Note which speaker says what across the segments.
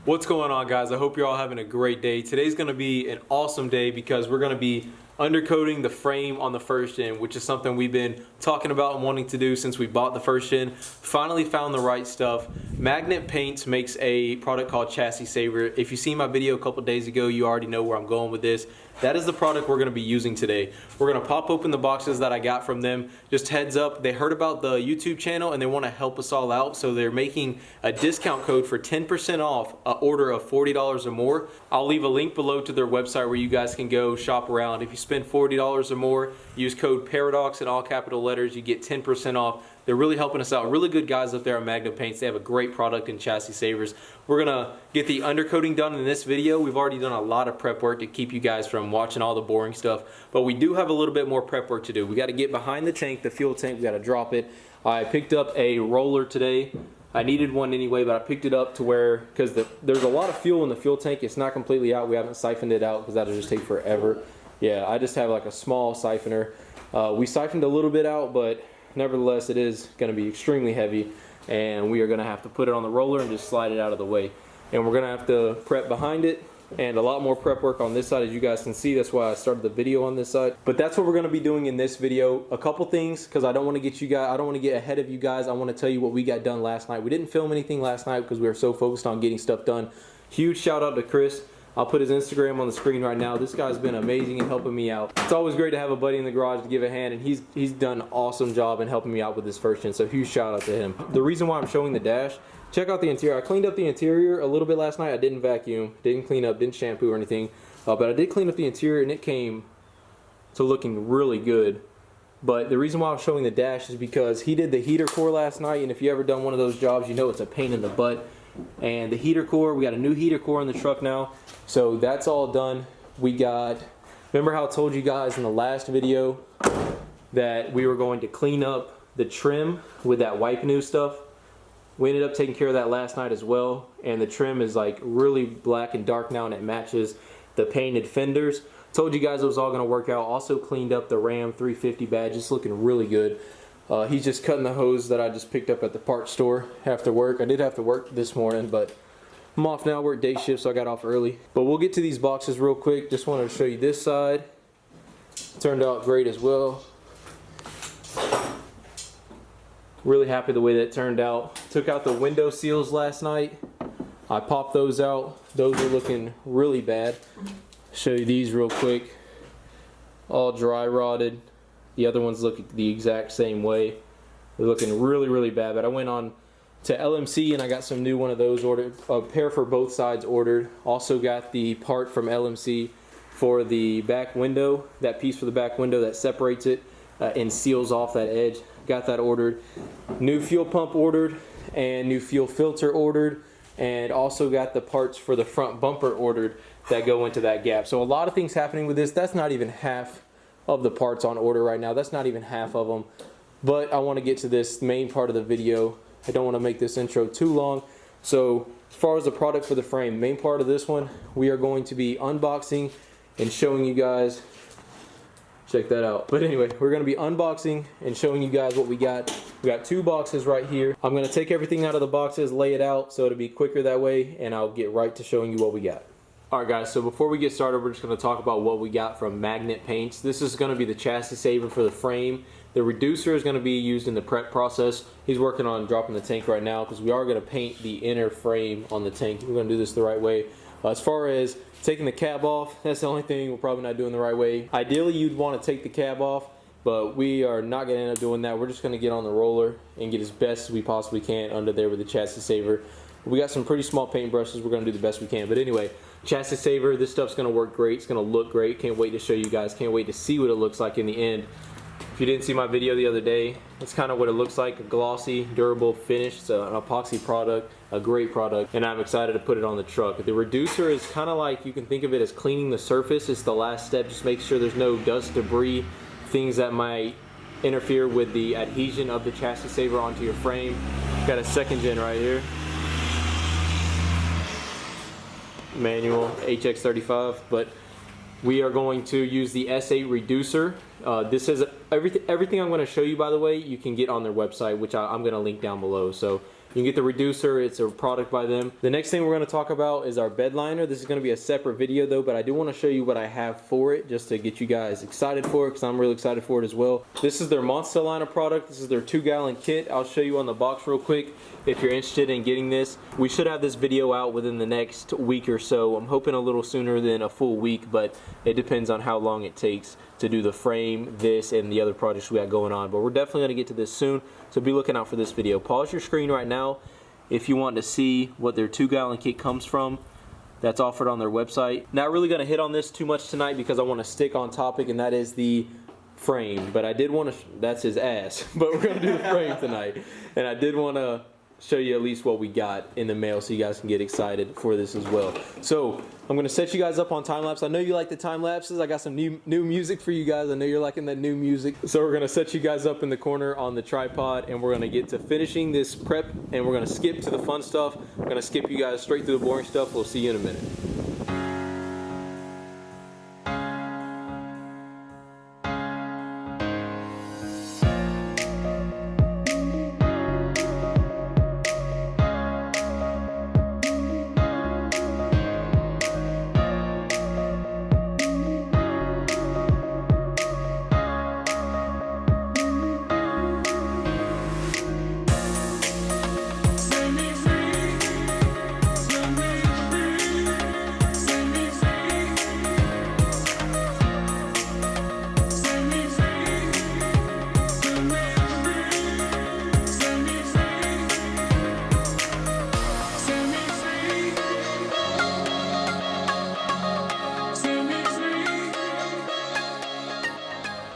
Speaker 1: What's going on, guys? I hope you're all having a great day. Today's going to be an awesome day because we're going to be undercoating the frame on the first gen, which is something we've been talking about and wanting to do since we bought the first gen. Finally found the right stuff. Magnet Paints makes a product called Chassis Saver. If you see my video a couple days ago, you already know where I'm going with this. That is the product we're going to be using today. We're going to pop open the boxes that I got from them. Just heads up, they heard about the YouTube channel and they want to help us all out, so they're making a discount code for 10% off an order of $40 or more. I'll leave a link below to their website where you guys can go shop around. If you spend $40 or more, use code PARADOX in all capital letters, you get 10% off. They're really helping us out. Really good guys up there at Magnet Paints. They have a great product in Chassis Savers. We're gonna get the undercoating done in this video. We've already done a lot of prep work to keep you guys from watching all the boring stuff, but we do have a little bit more prep work to do. We gotta get behind the tank, the fuel tank, we gotta drop it. I picked up a roller today. I needed one anyway, but I picked it up to where, because there's a lot of fuel in the fuel tank. It's not completely out. We haven't siphoned it out because that'll just take forever. Yeah, I just have like a small siphoner. We siphoned a little bit out, but nevertheless, it is going to be extremely heavy, and we are going to have to put it on the roller and just slide it out of the way. And we're going to have to prep behind it, and a lot more prep work on this side, as you guys can see. That's why I started the video on this side. But that's what we're going to be doing in this video. A couple things, because I don't want to get ahead of you guys. I want to tell you what we got done last night. We didn't film anything last night because we were so focused on getting stuff done. Huge shout out to Chris. I'll put his Instagram on the screen right now. This guy's been amazing in helping me out. It's always great to have a buddy in the garage to give a hand, and he's done an awesome job in helping me out with this first gen, so huge shout out to him. The reason why I'm showing the dash, check out the interior. I cleaned up the interior a little bit last night. I didn't vacuum, didn't clean up, didn't shampoo or anything, but I did clean up the interior, and it came to looking really good. But the reason why I'm showing the dash is because he did the heater core last night, and if you ever done one of those jobs, you know it's a pain in the butt. And the heater core, we got a new heater core in the truck now, so that's all done. Remember how I told you guys in the last video that we were going to clean up the trim with that wipe new stuff? We ended up taking care of that last night as well, and the trim is like really black and dark now, and it matches the painted fenders. Told you guys it was all going to work out. Also cleaned up the Ram 350 badge. It's looking really good. He's just cutting the hose that I just picked up at the parts store after work. I did have to work this morning, but I'm off now. I work day shift, so I got off early. But we'll get to these boxes real quick. Just wanted to show you this side. Turned out great as well. Really happy the way that turned out. Took out the window seals last night. I popped those out. Those are looking really bad. Show you these real quick. All dry rotted. The other ones look the exact same way. They're looking really, really bad. But I went on to LMC and I got some new one of those ordered. A pair for both sides ordered. Also got the part from LMC for the back window. That piece for the back window that separates it and seals off that edge. Got that ordered. New fuel pump ordered and new fuel filter ordered. And also got the parts for the front bumper ordered that go into that gap. So a lot of things happening with this. That's not even half of the parts on order right now. That's not even half of them. But I want to get to this main part of the video. I don't want to make this intro too long. So as far as the product for the frame, main part of this one, we are going to be unboxing and showing you guys. Check that out. But anyway, we're going to be unboxing and showing you guys what we got. We got two boxes right here. I'm going to take everything out of the boxes, lay it out so it'll be quicker that way, and I'll get right to showing you what we got. Alright guys, so before we get started, we're just going to talk about what we got from Magnet Paints. This is going to be the chassis saver for the frame. The reducer is going to be used in the prep process. He's working on dropping the tank right now because we are going to paint the inner frame on the tank. We're going to do this the right way. As far as taking the cab off, that's the only thing we're probably not doing the right way. Ideally, you'd want to take the cab off, but we are not going to end up doing that. We're just going to get on the roller and get as best as we possibly can under there with the chassis saver. We got some pretty small paintbrushes. We're going to do the best we can. But anyway, chassis saver, this stuff's going to work great. It's going to look great. Can't wait to show you guys. Can't wait to see what it looks like in the end. If you didn't see my video the other day, it's kind of what it looks like. A glossy, durable finish. It's an epoxy product, a great product, and I'm excited to put it on the truck. The reducer is kind of like, you can think of it as cleaning the surface. It's the last step. Just make sure there's no dust, debris, things that might interfere with the adhesion of the chassis saver onto your frame. Got a second gen right here. Manual HX35, but we are going to use the S8 reducer. This is everything I'm going to show you, by the way, you can get on their website, which I'm going to link down below. So You can get the reducer. It's a product by them. The next thing we're going to talk about is our bed liner. This is going to be a separate video though, but I do want to show you what I have for it just to get you guys excited for it, because I'm really excited for it as well. This is their monster liner product. This is their 2-gallon kit. I'll show you on the box real quick if you're interested in getting this. We should have this video out within the next week or so. I'm hoping a little sooner than a full week, but it depends on how long it takes to do the frame, this, and the other projects we got going on. But we're definitely going to get to this soon, so be looking out for this video. Pause your screen right now if you want to see what their 2-gallon kit comes from. That's offered on their website. Not really going to hit on this too much tonight because I want to stick on topic, and that is the frame. But I did want to, that's his ass, but we're going to do the frame tonight. And I did want to show you at least what we got in the mail so you guys can get excited for this as well. So I'm going to set you guys up on time lapse. I know you like the time lapses. I got some new music for you guys. I know you're liking that new music. So we're going to set you guys up in the corner on the tripod, and we're going to get to finishing this prep, and we're going to skip to the fun stuff. We're going to skip you guys straight through the boring stuff. We'll see you in a minute.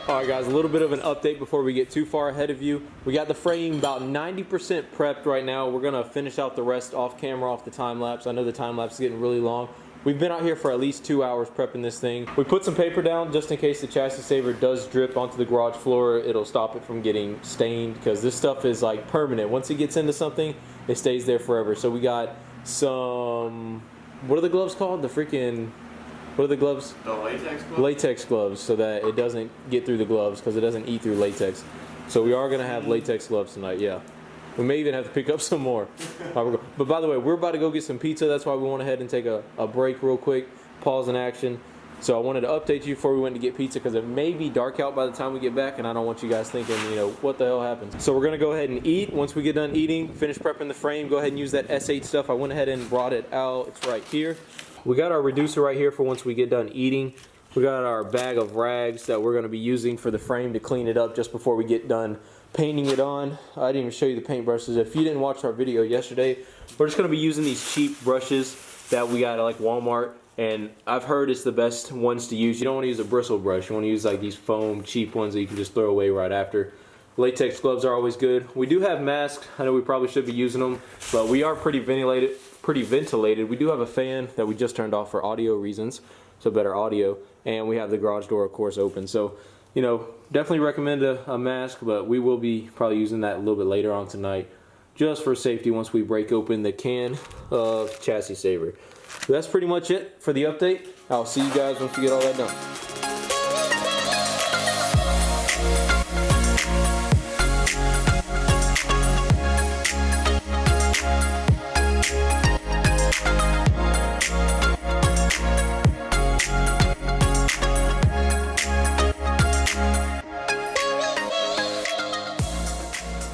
Speaker 1: Alright guys, a little bit of an update before we get too far ahead of you. We got the frame about 90% prepped right now. We're going to finish out the rest off camera, off the time lapse. I know the time lapse is getting really long. We've been out here for at least 2 hours prepping this thing. We put some paper down just in case the chassis saver does drip onto the garage floor. It'll stop it from getting stained, because this stuff is like permanent. Once it gets into something, it stays there forever. So we got some, what are the gloves called? The freaking... What are the gloves?
Speaker 2: The latex gloves?
Speaker 1: Latex gloves, so that it doesn't get through the gloves, because it doesn't eat through latex. So we are going to have latex gloves tonight, yeah. We may even have to pick up some more. But by the way, we're about to go get some pizza. That's why we went ahead and take a break real quick, pause in action. So I wanted to update you before we went to get pizza, because it may be dark out by the time we get back, and I don't want you guys thinking, you know, what the hell happened. So we're going to go ahead and eat. Once we get done eating, finish prepping the frame, go ahead and use that S8 stuff. I went ahead and brought it out. It's right here. We got our reducer right here for once we get done eating. We got our bag of rags that we're going to be using for the frame to clean it up just before we get done painting it on. I didn't even show you the paint brushes. If you didn't watch our video yesterday, we're just going to be using these cheap brushes that we got at like Walmart. And I've heard it's the best ones to use. You don't want to use a bristle brush. You want to use like these foam cheap ones that you can just throw away right after. Latex gloves are always good. We do have masks. I know we probably should be using them, but we are pretty ventilated. We do have a fan that we just turned off for audio reasons, so better audio, and we have the garage door of course open. So, you know, definitely recommend a mask, but we will be probably using that a little bit later on tonight just for safety once we break open the can of chassis saver. So that's pretty much it for the update. I'll see you guys once we get all that done.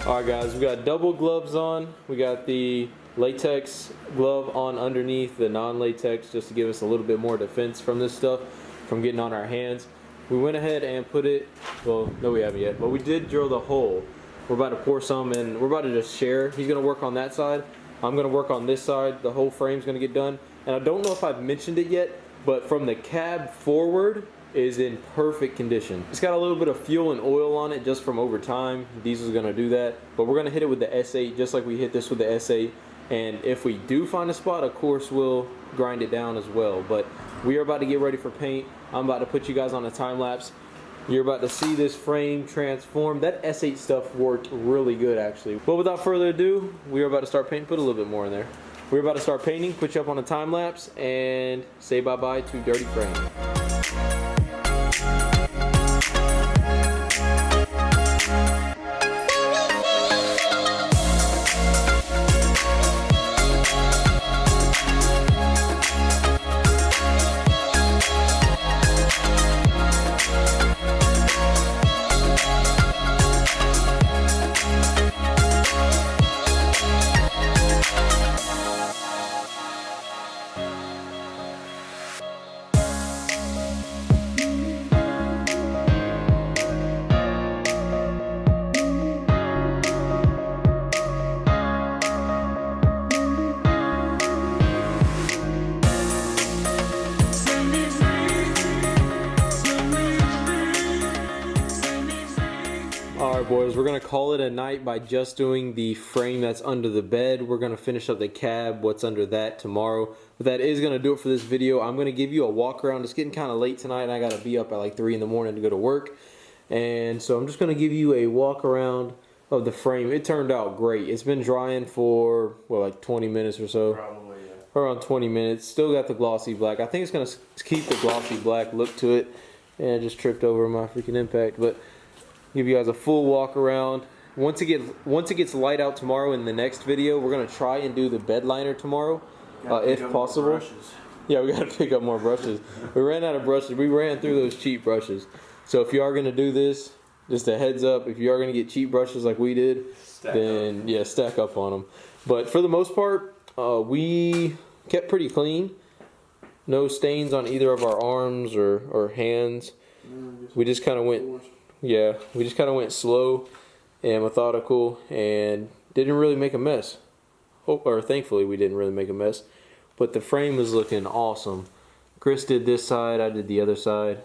Speaker 1: Alright guys, we got double gloves on. We got the latex glove on underneath the non-latex just to give us a little bit more defense from this stuff, from getting on our hands. We went ahead and put it, well, no we haven't yet, but we did drill the hole. We're about to pour some and we're about to just share. He's going to work on that side. I'm going to work on this side. The whole frame's going to get done. And I don't know if I've mentioned it yet, but from the cab forward is in perfect condition. It's got a little bit of fuel and oil on it just from over time. Diesel's going to do that. But we're going to hit it with the S8 just like we hit this with the S8. And if we do find a spot, of course we'll grind it down as well. But we are about to get ready for paint. I'm about to put you guys on a time lapse. You're about to see this frame transform. That S8 stuff worked really good actually. But without further ado, we are about to start painting. Put a little bit more in there. We're about to start painting, put you up on a time lapse, and say bye-bye to Dirty Frame. boys, we're gonna call it a night by just doing the frame that's under the bed. We're gonna finish up the cab, what's under that, tomorrow. But that is gonna do it for this video. I'm gonna give you a walk around. It's getting kind of late tonight and I gotta be up at like 3 in the morning to go to work. And so I'm just gonna give you a walk around of the frame. It turned out great. It's been drying for, well, like 20 minutes or so.
Speaker 2: Probably, yeah.
Speaker 1: Around 20 minutes. Still got the glossy black. I think it's gonna keep the glossy black look to it. And I just tripped over my freaking impact. But give you guys a full walk around. Once it gets light out tomorrow in the next video, we're gonna try and do the bed liner tomorrow, if possible. Yeah, we gotta pick up more brushes. We ran out of brushes. We ran through those cheap brushes. So if you are gonna do this, just a heads up, if you are gonna get cheap brushes like we did, then yeah, stack up on them. But for the most part, we kept pretty clean. No stains on either of our arms or hands. We just kind of went, yeah, we just kind of went slow and methodical and didn't really make a mess. Or thankfully we didn't really make a mess. But the frame is looking awesome. Chris did this side, I did the other side,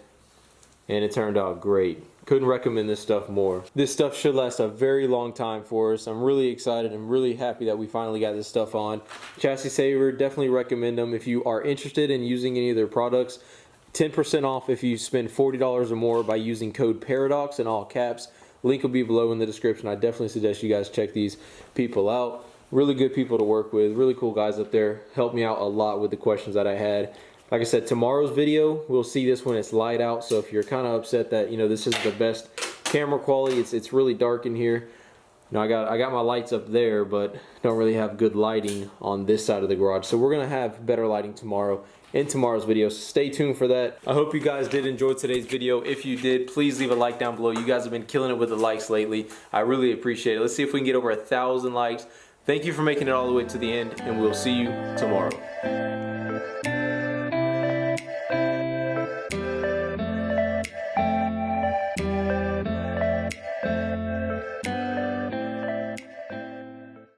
Speaker 1: and it turned out great. Couldn't recommend this stuff more. This stuff should last a very long time for us. I'm really excited and really happy that we finally got this stuff on. Chassis Saver, definitely recommend them if you are interested in using any of their products. 10% off if you spend $40 or more by using code PARADOX in all caps. Link will be below in the description. I definitely suggest you guys check these people out. Really good people to work with, really cool guys up there. Helped me out a lot with the questions that I had. Like I said, tomorrow's video, we'll see this when it's light out. So if you're kind of upset that, you know, this is the best camera quality, it's really dark in here. You know, I got my lights up there, but don't really have good lighting on this side of the garage. So we're gonna have better lighting tomorrow in tomorrow's video. So stay tuned for that. I hope you guys did enjoy today's video. If you did, please leave a like down below. You guys have been killing it with the likes lately. I really appreciate it. Let's see if we can get over 1,000 likes. Thank you for making it all the way to the end, and we'll see you tomorrow.